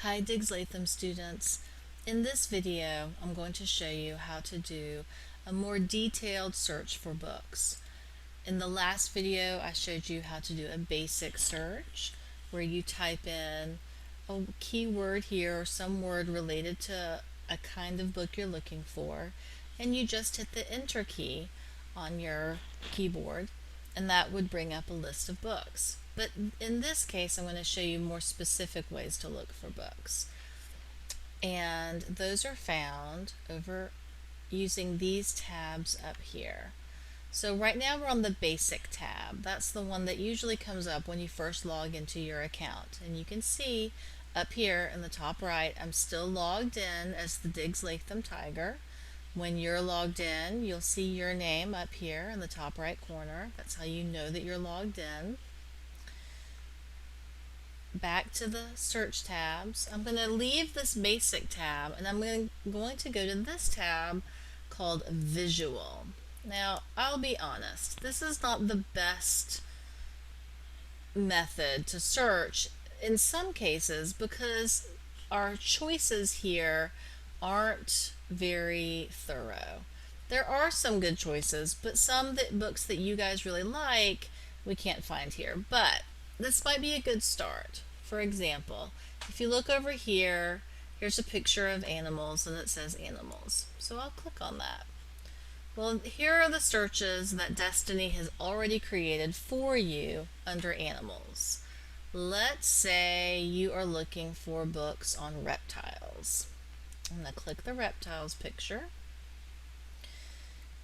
Hi Diggs-Latham students. In this video, I'm going to show you how to do a more detailed search for books. In the last video, I showed you how to do a basic search where you type in a keyword here or some word related to a kind of book you're looking for, and you just hit the enter key on your keyboard, and that would bring up a list of books. But in this case, I'm going to show you more specific ways to look for books. And those are found over using these tabs up here. So right now we're on the basic tab. That's the one that usually comes up when you first log into your account. And you can see up here in the top right, I'm still logged in as the Diggs-Latham Tiger. When you're logged in, you'll see your name up here in the top right corner. That's how you know that you're logged in. Back to the search tabs. I'm going to leave this basic tab and I'm going to go to this tab called Visual. Now, I'll be honest, this is not the best method to search in some cases because our choices here aren't very thorough. There are some good choices, but some books that you guys really like we can't find here. But this might be a good start. For example, if you look over here, here's a picture of animals and it says animals. So I'll click on that. Well, here are the searches that Destiny has already created for you under animals. Let's say you are looking for books on reptiles. I'm going to click the reptiles picture.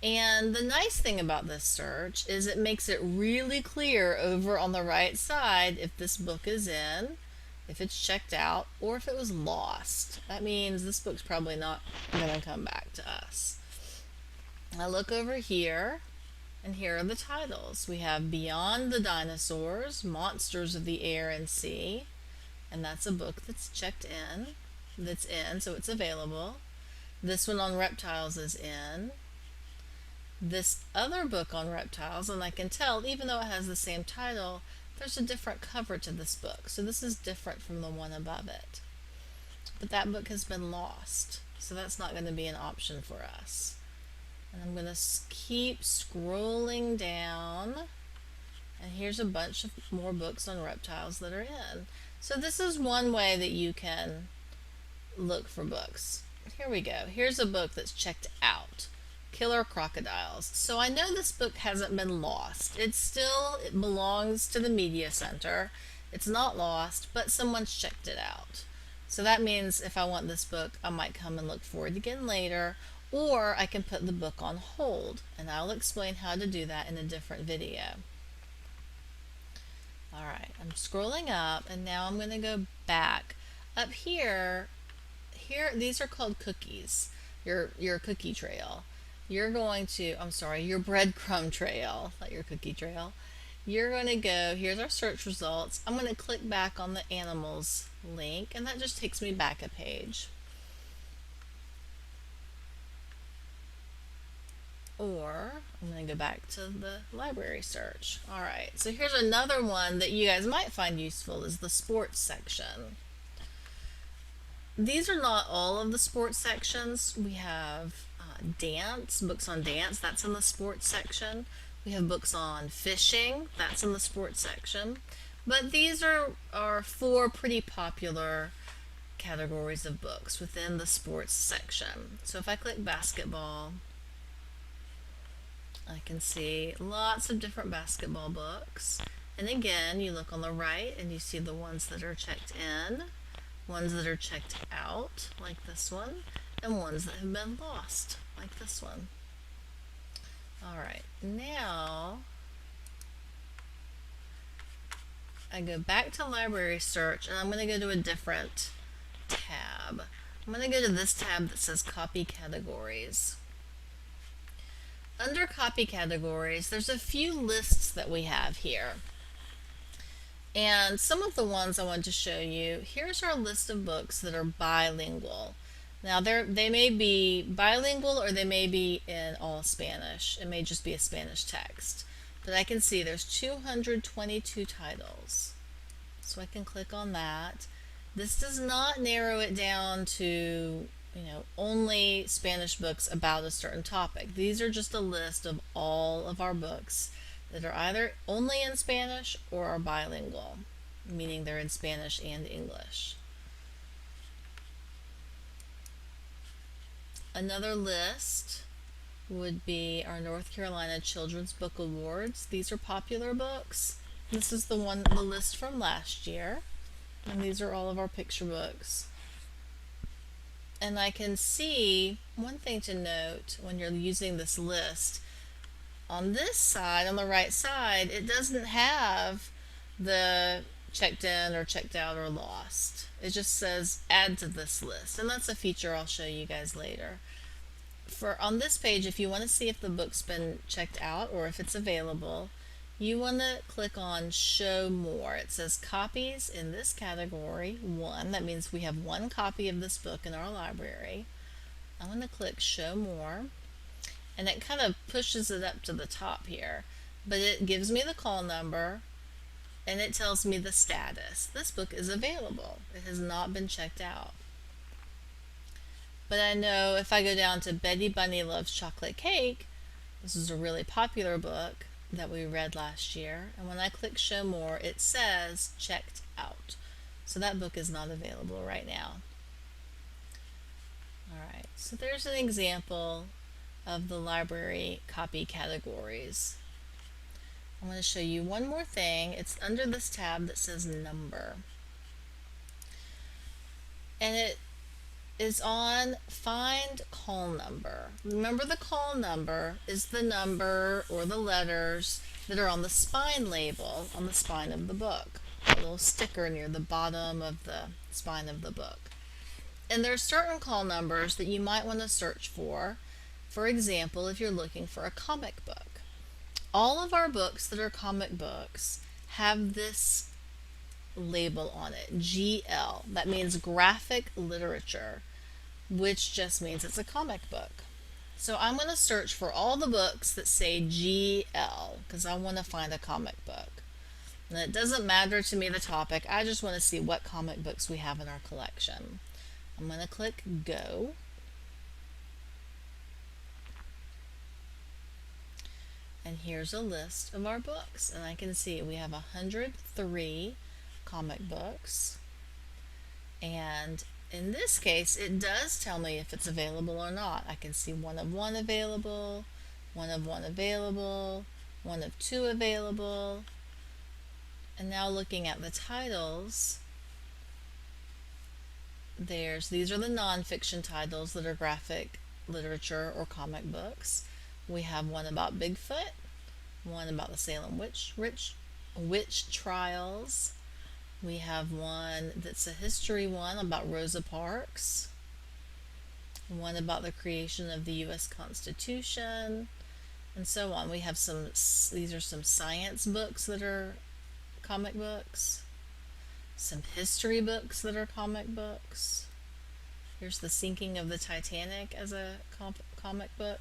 And the nice thing about this search is it makes it really clear over on the right side if this book is in, if it's checked out, or if it was lost. That means this book's probably not going to come back to us. I look over here, and here are the titles. We have Beyond the Dinosaurs, Monsters of the Air and Sea, and that's a book that's checked in, so it's available. This one on reptiles is in. This other book on reptiles, and I can tell, even though it has the same title, there's a different cover to this book, so this is different from the one above it. But that book has been lost, so that's not going to be an option for us. And I'm going to keep scrolling down, and here's a bunch of more books on reptiles that are in. So this is one way that you can look for books. Here we go. Here's a book that's checked out. Killer Crocodiles. So I know this book hasn't been lost. It belongs to the media center. It's not lost, but someone's checked it out. So that means if I want this book, I might come and look for it again later, or I can put the book on hold, and I'll explain how to do that in a different video. Alright, I'm scrolling up, and now I'm going to go back. Up here, these are called cookies, your cookie trail. You're going to, your breadcrumb trail, not your cookie trail. You're going to go, here's our search results. I'm going to click back on the animals link, and that just takes me back a page. Or I'm going to go back to the library search. Alright, so here's another one that you guys might find useful is the sports section. These are not all of the sports sections. We have books on dance, that's in the sports section. We have books on fishing, that's in the sports section. But these are four pretty popular categories of books within the sports section. So if I click basketball, I can see lots of different basketball books. And again, you look on the right and you see the ones that are checked in, ones that are checked out, like this one, and ones that have been lost, like this one. Alright, now I go back to library search and I'm going to go to a different tab. I'm going to go to this tab that says copy categories. Under copy categories, there's a few lists that we have here. And some of the ones I want to show you, here's our list of books that are bilingual. Now they may be bilingual or they may be in all Spanish. It may just be a Spanish text. But I can see there's 222 titles. So I can click on that. This does not narrow it down to, only Spanish books about a certain topic. These are just a list of all of our books that are either only in Spanish or are bilingual, meaning they're in Spanish and English. Another list would be our North Carolina Children's Book Awards. These are popular books. This is the list from last year. And these are all of our picture books. And I can see one thing to note when you're using this list. On this side, on the right side, it doesn't have the checked in or checked out or lost. It just says add to this list. And that's a feature I'll show you guys later. For on this page, if you want to see if the book's been checked out or if it's available, you want to click on show more. It says copies in this category 1. That means we have one copy of this book in our library. I'm going to click show more, and it kind of pushes it up to the top here, but it gives me the call number and it tells me the status. This book is available. It has not been checked out. But I know if I go down to Betty Bunny Loves Chocolate Cake, this is a really popular book that we read last year, and when I click show more, it says checked out. So that book is not available right now. Alright, so there's an example of the library copy categories. I'm going to show you one more thing. It's under this tab that says number. And it is on find call number. Remember, the call number is the number or the letters that are on the spine label on the spine of the book. A little sticker near the bottom of the spine of the book. And there are certain call numbers that you might want to search for. For example, if you're looking for a comic book. All of our books that are comic books have this label on it, GL. That means graphic literature, which just means it's a comic book. So I'm going to search for all the books that say GL because I want to find a comic book. And it doesn't matter to me the topic, I just want to see what comic books we have in our collection. I'm going to click go. And here's a list of our books, and I can see we have 103 comic books, and in this case it does tell me if it's available or not. I can see 1 of 1 available, 1 of 1 available, 1 of 2 available. And now looking at the titles, these are the nonfiction titles that are graphic literature or comic books. We have 1 about Bigfoot, 1 about the Salem witch trials. We have 1 that's a history one about Rosa Parks, 1 about the creation of the U.S. Constitution, and so on. We have these are some science books that are comic books, some history books that are comic books. Here's the sinking of the Titanic as a comic book.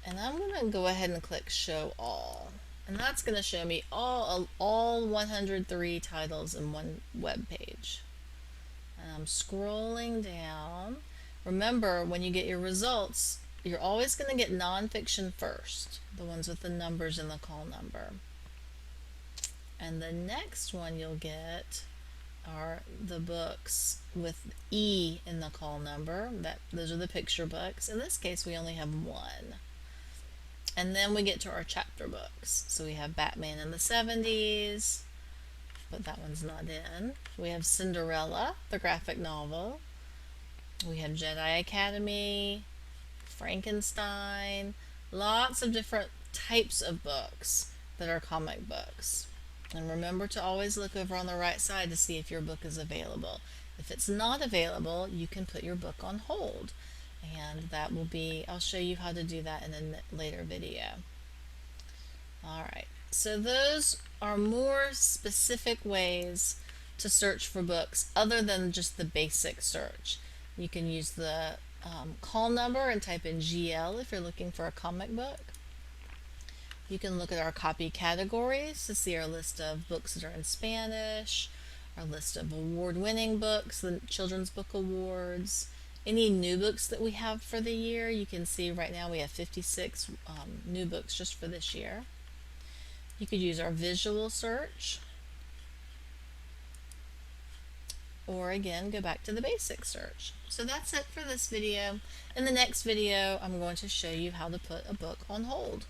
And I'm going to go ahead and click show all. And that's going to show me all 103 titles in one web page. And I'm scrolling down. Remember, when you get your results, you're always going to get nonfiction first, the ones with the numbers and the call number. And the next one you'll get are the books with E in the call number. Those are the picture books. In this case, we only have 1. And then we get to our chapter books. So we have Batman in the 70s, but that one's not in. We have Cinderella, the graphic novel. We have Jedi Academy, Frankenstein, lots of different types of books that are comic books. And remember to always look over on the right side to see if your book is available. If it's not available, you can put your book on hold. And that will be, I'll show you how to do that in a later video. Alright, so those are more specific ways to search for books other than just the basic search. You can use the call number and type in GL if you're looking for a comic book. You can look at our copy categories to see our list of books that are in Spanish, our list of award-winning books, the Children's Book Awards, any new books that we have for the year. You can see right now we have 56 new books just for this year. You could use our visual search, or again go back to the basic search. So that's it for this video. In the next video I'm going to show you how to put a book on hold.